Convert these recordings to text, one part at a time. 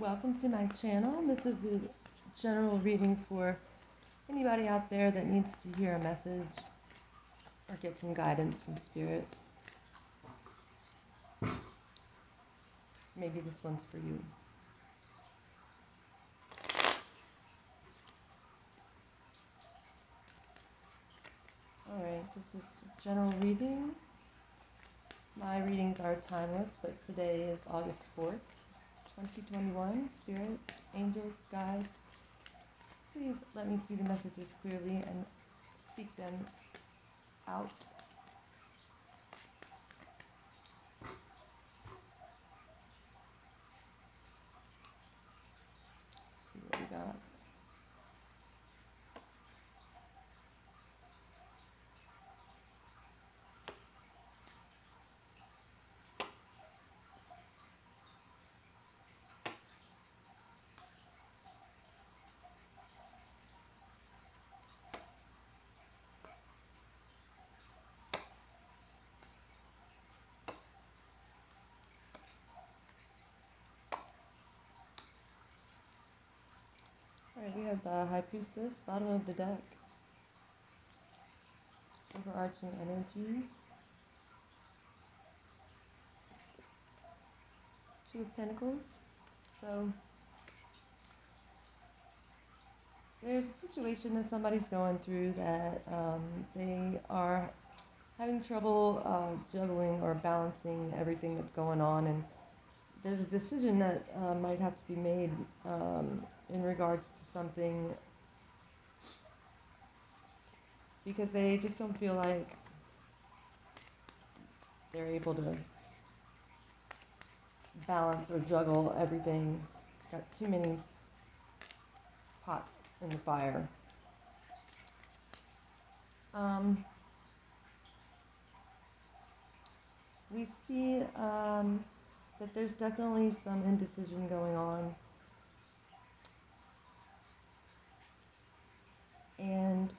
Welcome to my channel. This is a general reading for anybody out there that needs to hear a message or get some guidance from Spirit. Maybe this one's for you. Alright, this is general reading. My readings are timeless, but today is August 4th, 2021. Spirit, angels, guides, please let me see the messages clearly and speak them out. Let's see what we got. Alright, we have the High Priestess, bottom of the deck. Overarching energy. Two of Pentacles. So there's a situation that somebody's going through that they are having trouble juggling or balancing everything that's going on, and there's a decision that might have to be made in regards to something, because they just don't feel like they're able to balance or juggle everything. Got too many pots in the fire. We see that there's definitely some indecision going on. And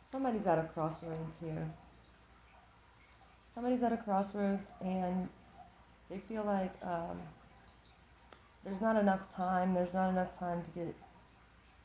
somebody's at a crossroads here. Somebody's at a crossroads and they feel like there's not enough time. There's not enough time to get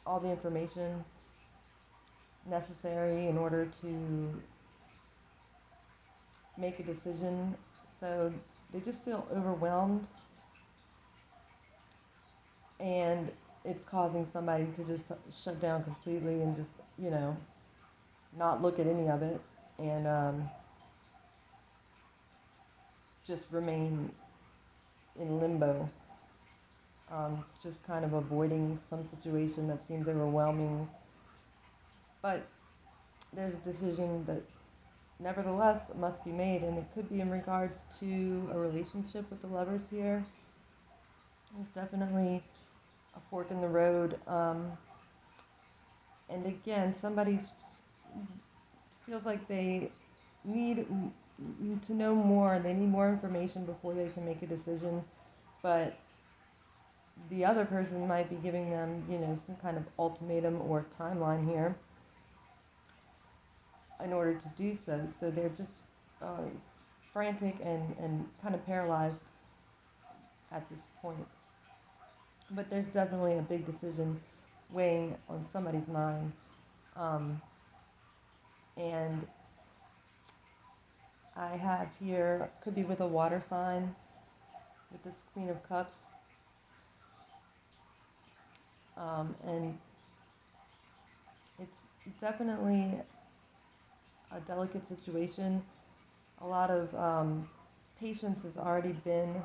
all the information necessary in order to make a decision. So they just feel overwhelmed, and it's causing somebody to just shut down completely and just, not look at any of it, and just remain in limbo, just kind of avoiding some situation that seems overwhelming. But there's a decision that nevertheless must be made, and it could be in regards to a relationship with the Lovers here. There's definitely a fork in the road, and again, somebody feels like they need to know more. They need more information before they can make a decision, but the other person might be giving them, some kind of ultimatum or timeline here in order to do so. So they're just frantic and kind of paralyzed at this point. But there's definitely a big decision weighing on somebody's mind. And I have here, could be with a water sign, with this Queen of Cups. And it's definitely a delicate situation. A lot of patience has already been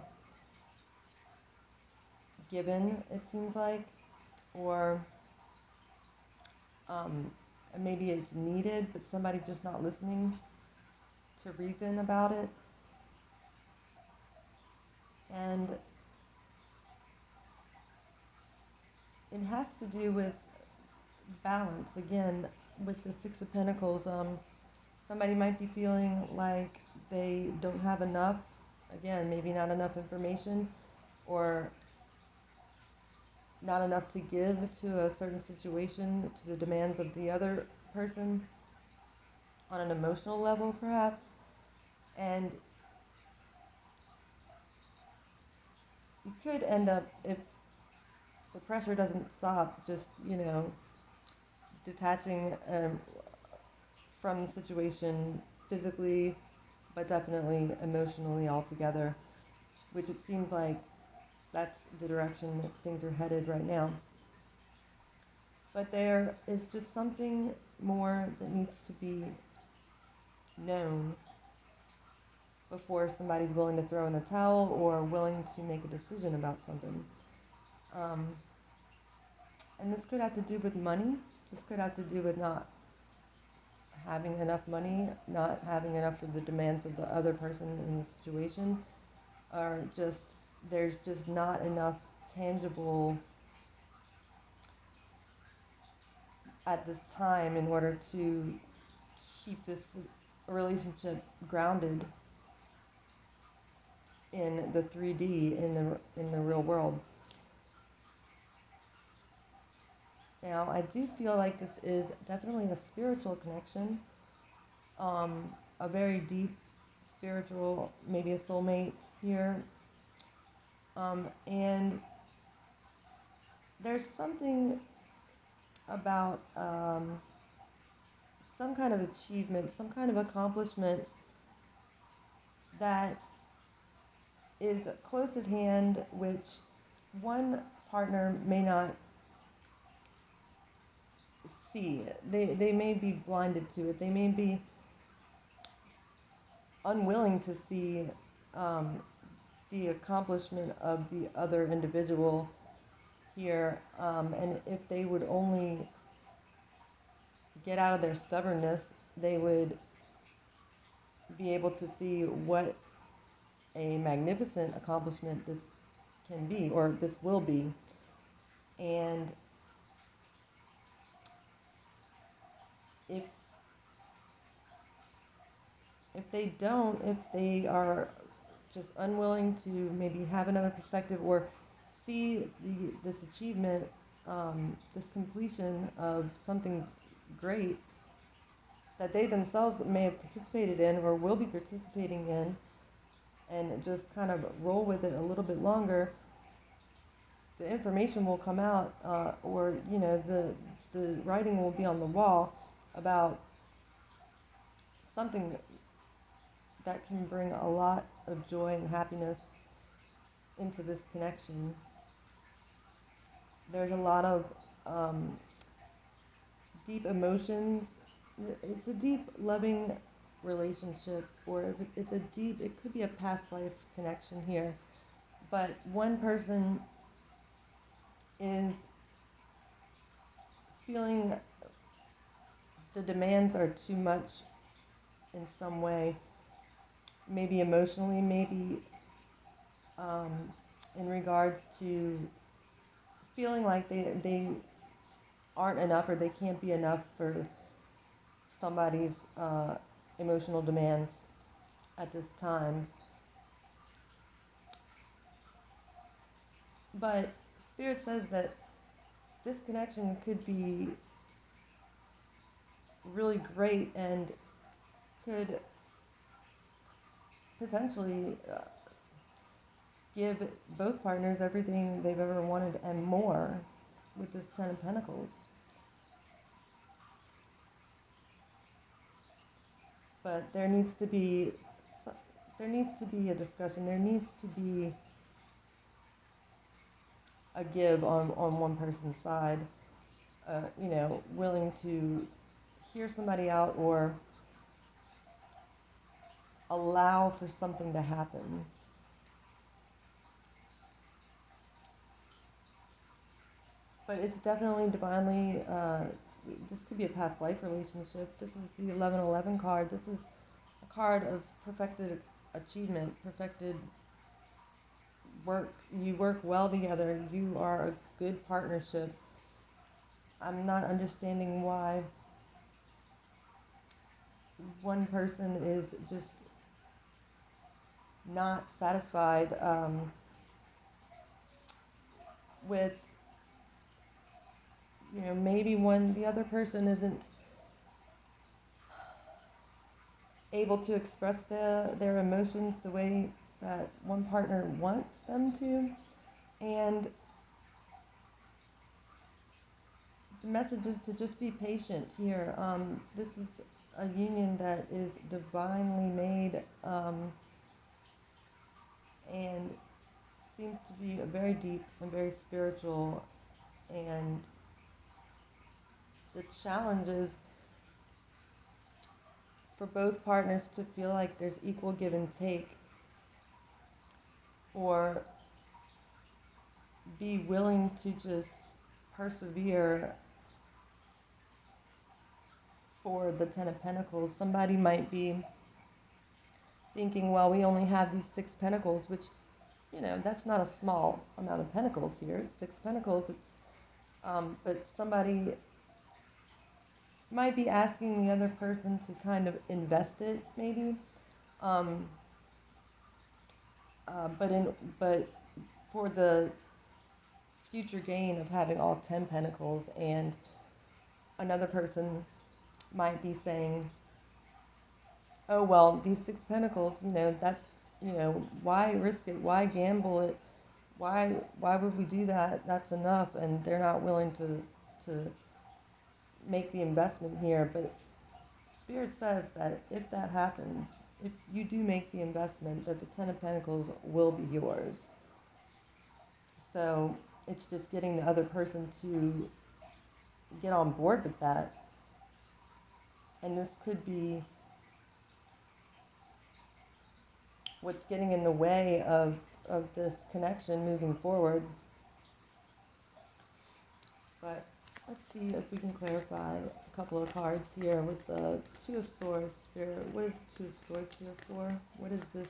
given, it seems like, or maybe it's needed, but somebody's just not listening to reason about it. And it has to do with balance. Again, with the Six of Pentacles, somebody might be feeling like they don't have enough. Again, maybe not enough information, or not enough to give to a certain situation, to the demands of the other person. on an emotional level, perhaps. And you could end up, if the pressure doesn't stop, just, detaching from the situation physically, but definitely emotionally altogether, which it seems like that's the direction that things are headed right now. But there is just something more that needs to be known before somebody's willing to throw in the towel or willing to make a decision about something. Um, and this could have to do with money. This could have to do with not having enough money, not having enough for the demands of the other person in the situation, or just there's just not enough tangible at this time in order to keep this relationship grounded in the 3D, in the real world. Now, I do feel like this is definitely a spiritual connection, a very deep spiritual, maybe a soulmate here, and there's something about some kind of achievement, some kind of accomplishment that is close at hand, which one partner may not see. They may be blinded to it. They may be unwilling to see um, the accomplishment of the other individual here. And if they would only get out of their stubbornness, they would be able to see what a magnificent accomplishment this can be, or this will be. And if if they are just unwilling to maybe have another perspective or see this achievement, this completion of something great that they themselves may have participated in or will be participating in, and just kind of roll with it a little bit longer, the information will come out, or the writing will be on the wall about something that can bring a lot of joy and happiness into this connection. There's a lot of um, deep emotions. It's a deep, loving relationship, or if it's a deep, it could be a past life connection here. But one person is feeling the demands are too much in some way, maybe emotionally, maybe um, in regards to feeling like they aren't enough or they can't be enough for somebody's emotional demands at this time. But Spirit says that this connection could be really great and could potentially give both partners everything they've ever wanted and more with this Ten of Pentacles. But there needs to be a discussion. There needs to be a give on one person's side. Willing to hear somebody out or allow for something to happen. But it's definitely divinely, this could be a past life relationship. This is the 1111 card. This is a card of perfected achievement, perfected work. You work well together. You are a good partnership. I'm not understanding why one person is just not satisfied with, maybe the other person isn't able to express their emotions the way that one partner wants them to. And the message is to just be patient here. This is a union that is divinely made, and seems to be very deep and very spiritual. And the challenge is for both partners to feel like there's equal give and take, or be willing to just persevere for the Ten of Pentacles. Somebody might be thinking, well, we only have these 6 pentacles, which, that's not a small amount of pentacles here. It's 6 pentacles. But somebody might be asking the other person to kind of invest it, maybe. Um, but for the future gain of having all 10 pentacles, and another person might be saying, oh, well, these 6 pentacles, that's, why risk it? Why gamble it? Why would we do that? That's enough. And they're not willing to make the investment here. But Spirit says that if that happens, if you do make the investment, that the Ten of Pentacles will be yours. So it's just getting the other person to get on board with that. And this could be what's getting in the way of this connection moving forward. But let's see if we can clarify a couple of cards here with the Two of Swords. Spirit, what is the Two of Swords here for? What is this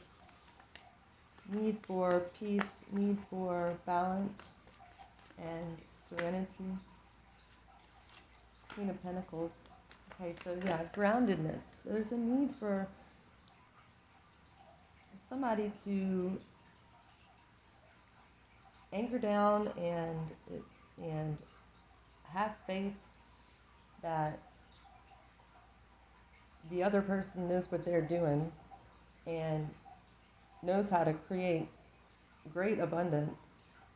need for peace, need for balance and serenity? Queen of Pentacles. Okay, so yeah, groundedness. There's a need for somebody to anchor down and have faith that the other person knows what they're doing and knows how to create great abundance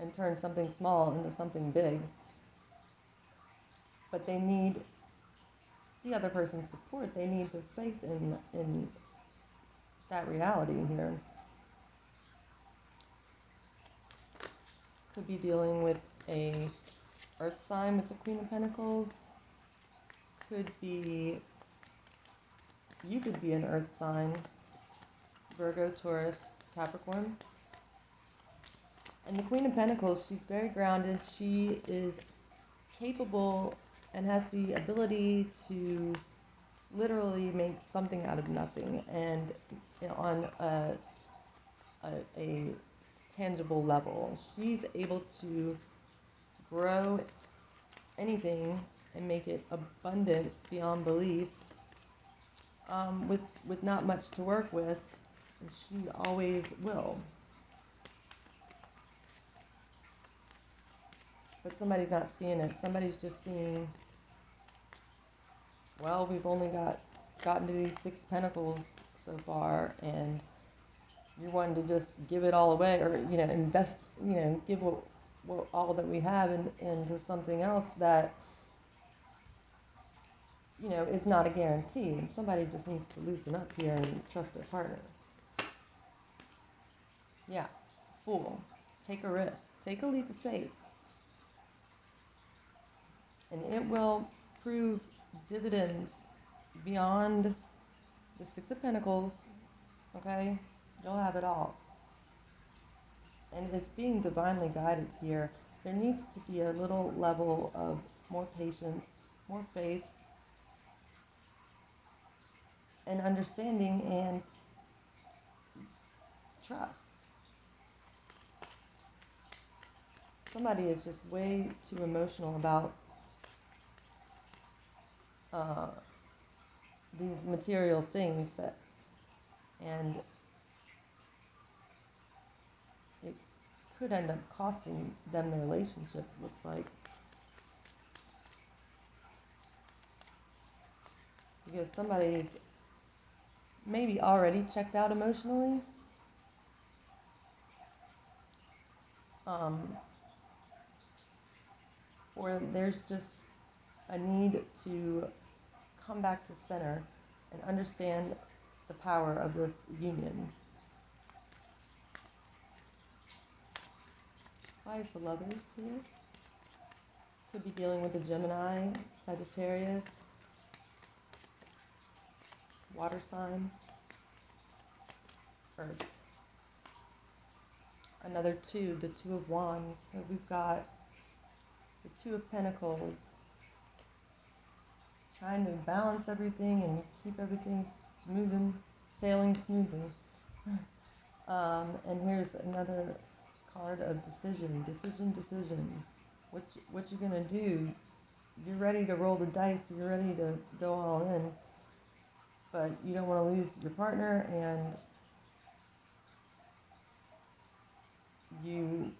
and turn something small into something big. But they need the other person's support. They need the faith in that reality here. Could be dealing with a earth sign with the Queen of Pentacles. You could be an earth sign, Virgo, Taurus, Capricorn. And the Queen of Pentacles, she's very grounded. She is capable and has the ability to literally make something out of nothing, and on a tangible level. She's able to grow anything and make it abundant beyond belief, with not much to work with, and she always will. But somebody's not seeing it. Somebody's just seeing, well, we've only gotten to these 6 pentacles so far, and you're wanting to just give it all away, or invest, give what all that we have into something else that is not a guarantee. And somebody just needs to loosen up here and trust their partner. Yeah, Fool. Take a risk. Take a leap of faith. And it will prove dividends beyond the 6 of Pentacles. Okay? You'll have it all. And it's being divinely guided here. There needs to be a little level of more patience, more faith, and understanding and trust. Somebody is just way too emotional about these material things, and it could end up costing them their relationship, looks like. Because somebody's maybe already checked out emotionally. Um, or there's just a need to come back to center and understand the power of this union. Why is the Lovers here? Could be dealing with a Gemini, Sagittarius, water sign, Earth. Another two, the Two of Wands. So we've got the Two of Pentacles, trying to balance everything and keep everything smoothing, sailing smoothly. And here's another card of decision, decision. What you gonna do? You're ready to roll the dice. You're ready to go all in, but you don't want to lose your partner, and you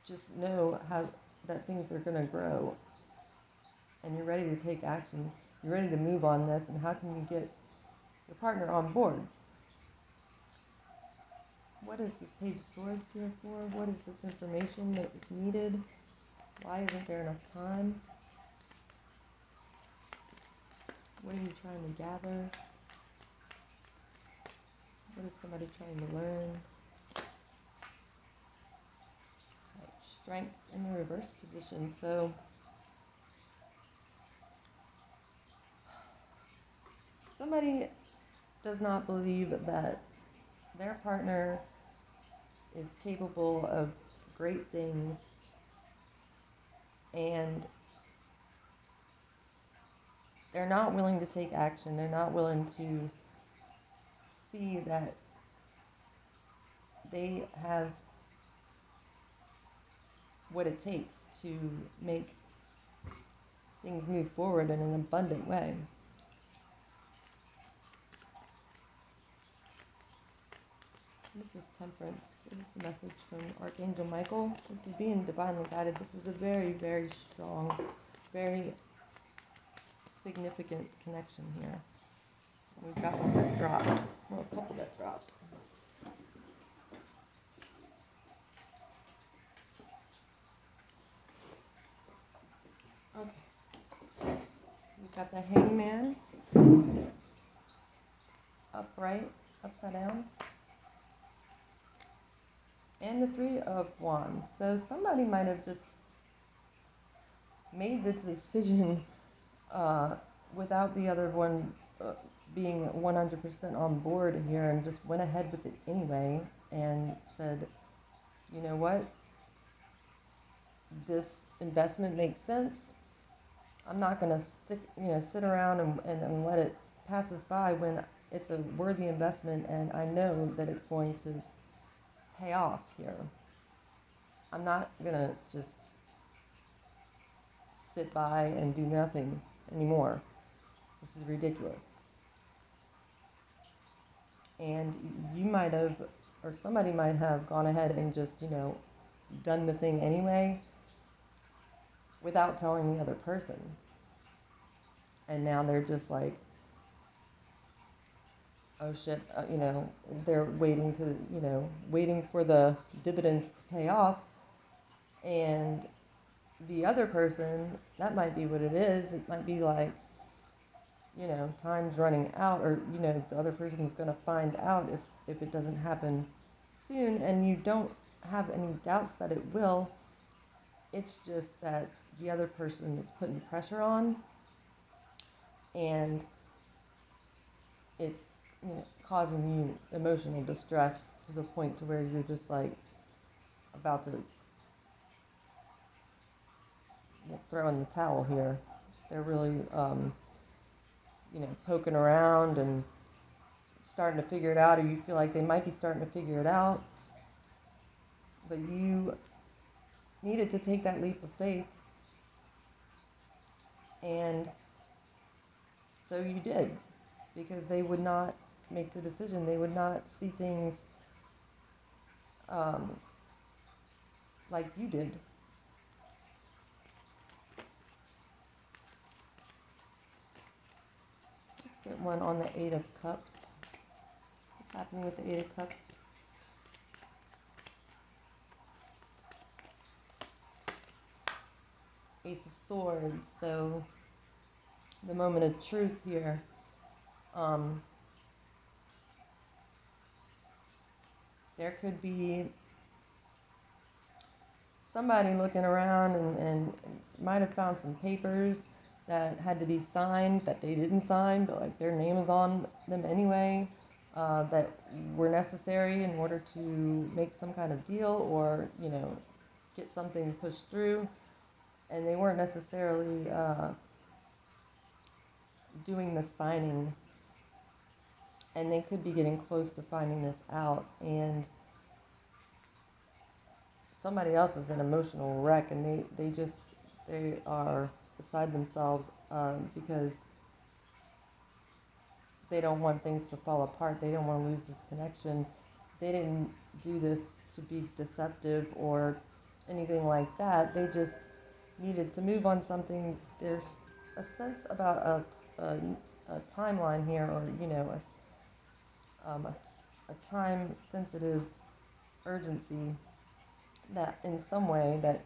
just know how that things are gonna grow, and you're ready to take action. You're ready to move on this, and how can you get your partner on board? What is this Page of Swords here for? What is this information that is needed? Why isn't there enough time? What are you trying to gather? What is somebody trying to learn? Right, Strength in the reverse position. So somebody does not believe that their partner is capable of great things, and they're not willing to take action. They're not willing to see that they have what it takes to make things move forward in an abundant way. This is Temperance. This is the message from Archangel Michael. This is being divinely guided. This is a very, very strong, very significant connection here. We've got one that dropped. Well, a couple that dropped. Okay. We've got the Hangman, upright, upside down, and the Three of Wands. So somebody might have just made the decision without the other one being 100% on board here, and just went ahead with it anyway and said, you know what, this investment makes sense. I'm not going to sit around and let it pass us by when it's a worthy investment, and I know that it's going to pay off here. I'm not going to just sit by and do nothing anymore. This is ridiculous. And you might have, or somebody might have gone ahead and just, done the thing anyway without telling the other person. And now they're just like, oh shit, they're waiting for the dividends to pay off. And the other person, that might be what it is. It might be like, time's running out, or, the other person's going to find out if it doesn't happen soon, and you don't have any doubts that it will. It's just that the other person is putting pressure on, and it's causing you emotional distress to the point to where you're just like about to throw in the towel here. They're really, poking around and starting to figure it out, or you feel like they might be starting to figure it out, but you needed to take that leap of faith, and so you did, because they would not make the decision. They would not see things like you did. Let's get one on the Eight of Cups. happening with the Eight of Cups? Ace of Swords, so the moment of truth here. There could be somebody looking around and might have found some papers that had to be signed that they didn't sign, but like their name is on them anyway, that were necessary in order to make some kind of deal or, get something pushed through. And they weren't necessarily doing the signing. And they could be getting close to finding this out. And somebody else is an emotional wreck, and they are beside themselves because they don't want things to fall apart. They don't want to lose this connection. They didn't do this to be deceptive or anything like that. They just needed to move on something. There's a sense about a timeline here, or a time-sensitive urgency that in some way that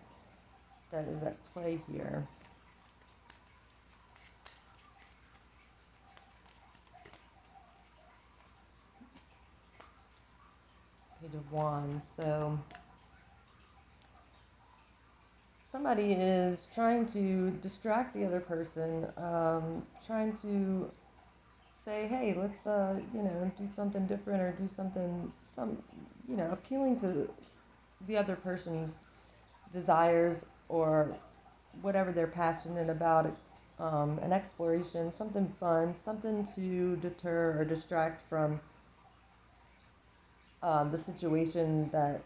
is at play here. Page of Wands. So somebody is trying to distract the other person, trying to say, hey, let's do something different, or do something appealing to the other person's desires or whatever they're passionate about, an exploration, something fun, something to deter or distract from the situation that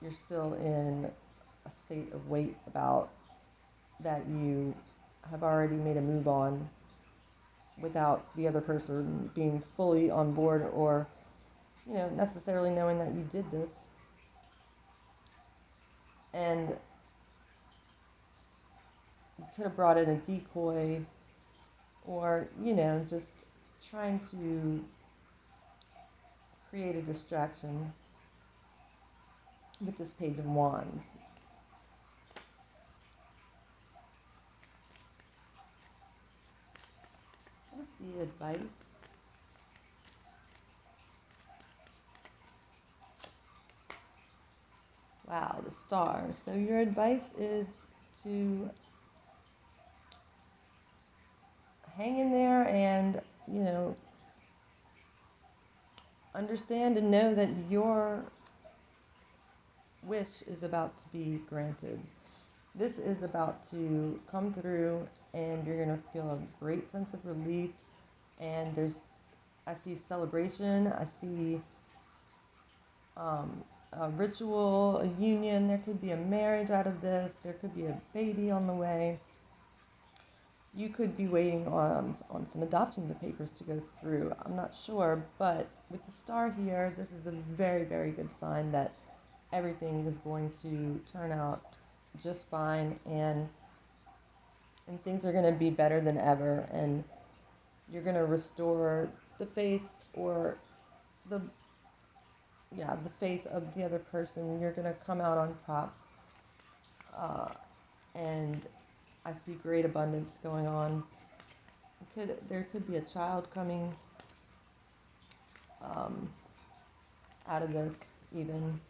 you're still in a state of wait about, that you have already made a move on without the other person being fully on board, or necessarily knowing that you did this. And you could have brought in a decoy, or just trying to create a distraction with this Page of Wands. What's the advice? Wow, the Star. So your advice is to hang in there and, understand and know that your wish is about to be granted. This is about to come through, and you're going to feel a great sense of relief. And I see celebration, I see a ritual, a union. There could be a marriage out of this. There could be a baby on the way. You could be waiting on some adoption papers to go through. I'm not sure, but with the Star here, this is a very, very good sign that everything is going to turn out just fine, and things are going to be better than ever, and you're going to restore the faith, or the faith of the other person. You're going to come out on top, and I see great abundance going on. There could be a child coming out of this, even.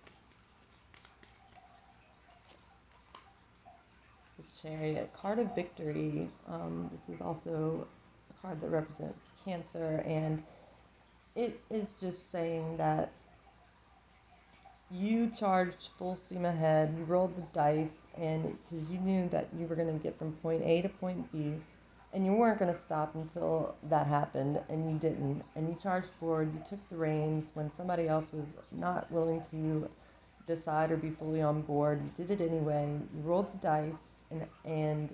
The Chariot, card of victory. This is also a card that represents Cancer, and it is just saying that you charged full steam ahead. You rolled the dice, and because you knew that you were going to get from point A to point B, and you weren't going to stop until that happened, and you didn't. And you charged forward. You took the reins when somebody else was not willing to decide or be fully on board. You did it anyway. You rolled the dice, and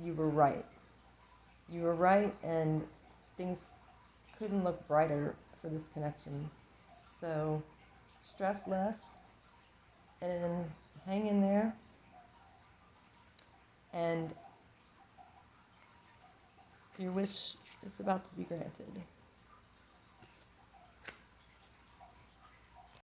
you were right. You were right, and things couldn't look brighter for this connection. So stress less and hang in there, and your wish is about to be granted.